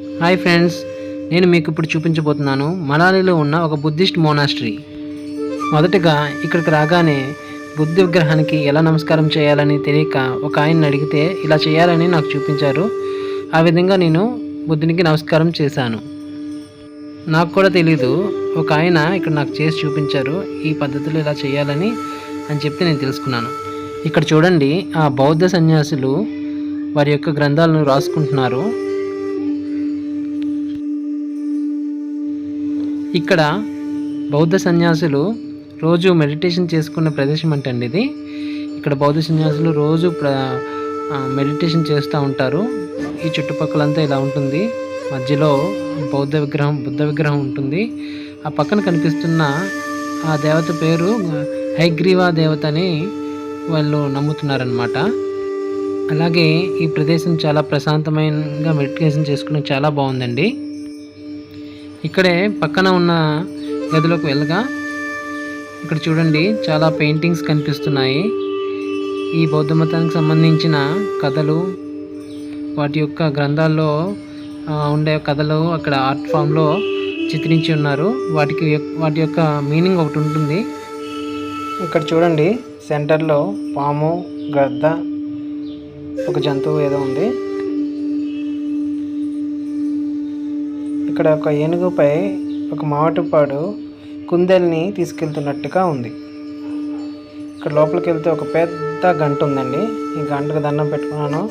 Hi friends, నేను మీకు ఇప్పుడు చూపించబోతున్నాను మనాలిలో ఉన్న ఒక బుద్ధిస్ట్ మోనాస్ట్రీ. మొదటగా ఇక్కడికి రాగానే బుద్ధ విగ్రహానికి ఎలా నమస్కారం చేయాలని తెలియక ఒక ఆయన్ని అడిగితే ఇలా చేయాలని నాకు చూపించారు. ఆ విధంగా నేను బుద్ధునికి నమస్కారం చేశాను. నాకు కూడా తెలీదు, ఒక ఆయన ఇక్కడ నాకు చేసి చూపించారు ఈ పద్ధతిలో ఇలా చేయాలని అని చెప్తే నేను తెలుసుకున్నాను. ఇక్కడ చూడండి, ఆ బౌద్ధ సన్యాసులు వారి యొక్క గ్రంథాలను రాసుకుంటున్నారు. ఇక్కడ బౌద్ధ సన్యాసులు రోజు మెడిటేషన్ చేసుకునే ప్రదేశం అంటండి ఇది. ఇక్కడ బౌద్ధ సన్యాసులు రోజు మెడిటేషన్ చేస్తూ ఉంటారు. ఈ చుట్టుపక్కలంతా ఇలా ఉంటుంది. మధ్యలో బుద్ధ విగ్రహం ఉంటుంది. ఆ పక్కన కనిపిస్తున్న ఆ దేవత పేరు హయగ్రీవ దేవత అని వాళ్ళు నమ్ముతున్నారనమాట. అలాగే ఈ ప్రదేశం చాలా ప్రశాంతమైనగా మెడిటేషన్ చేసుకునే చాలా బాగుందండి. ఇక్కడే పక్కన ఉన్న గదిలోకి వెళ్ళగా ఇక్కడ చూడండి, చాలా పెయింటింగ్స్ కనిపిస్తున్నాయి. ఈ బౌద్ధ మతానికి సంబంధించిన కథలు, వాటి యొక్క గ్రంథాల్లో ఉండే కథలు అక్కడ ఆర్ట్ ఫామ్లో చిత్రించి ఉన్నారు. వాటి యొక్క మీనింగ్ ఒకటి ఉంటుంది. ఇక్కడ చూడండి, సెంటర్లో పాము, గద్ద, ఒక జంతువు ఏదో ఉంది. ఇక్కడ ఒక ఏనుగుపై ఒక మావటిపాడు కుందేల్ని తీసుకెళ్తున్నట్టుగా ఉంది. ఇక్కడ లోపలికి వెళ్తే ఒక పెద్ద గంట ఉందండి. ఈ గంటకు దండం పెట్టుకున్నాను.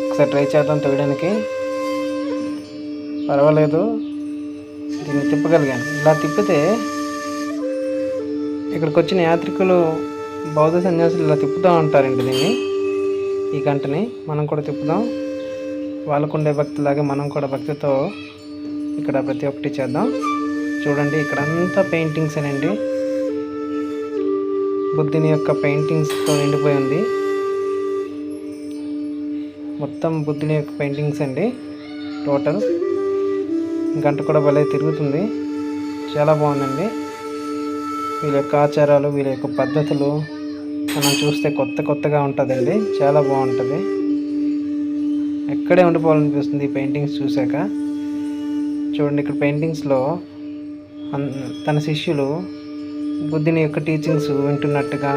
ఒకసారి ట్రై చేద్దాం తవ్వడానికి. పర్వాలేదు, దీన్ని తిప్పగలిగాను. ఇలా తిప్పితే ఇక్కడికి వచ్చిన యాత్రికులు, బౌద్ధ సన్యాసులు ఇలా తిప్పుతూ ఉంటారండి దీన్ని. ఈ గంటని మనం కూడా తిప్పుదాం. వాళ్ళకుండే భక్తిలాగే మనం కూడా భక్తితో ఇక్కడ ప్రతి ఒక్కటి చేద్దాం. చూడండి, ఇక్కడ అంతా పెయింటింగ్స్ అండి. బుద్ధుని యొక్క పెయింటింగ్స్తో నిండిపోయి ఉంది. మొత్తం బుద్ధుని యొక్క పెయింటింగ్స్ అండి టోటల్. గంట కూడా భలే తిరుగుతుంది, చాలా బాగుందండి. వీళ్ళ యొక్క ఆచారాలు, వీళ్ళ యొక్క పద్ధతులు మనం చూస్తే కొత్తగా ఉంటుందండి. చాలా బాగుంటుంది. ఎక్కడే ఉండిపోవాలనిపిస్తుంది ఈ పెయింటింగ్స్ చూశాక. చూడండి, ఇక్కడ పెయింటింగ్స్లో తన శిష్యులు బుద్ధుని యొక్క టీచింగ్స్ వింటున్నట్టుగా,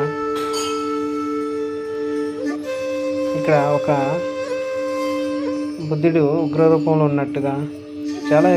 ఇక్కడ ఒక బుద్ధుడు ఉగ్ర రూపంలో ఉన్నట్టుగా చాలా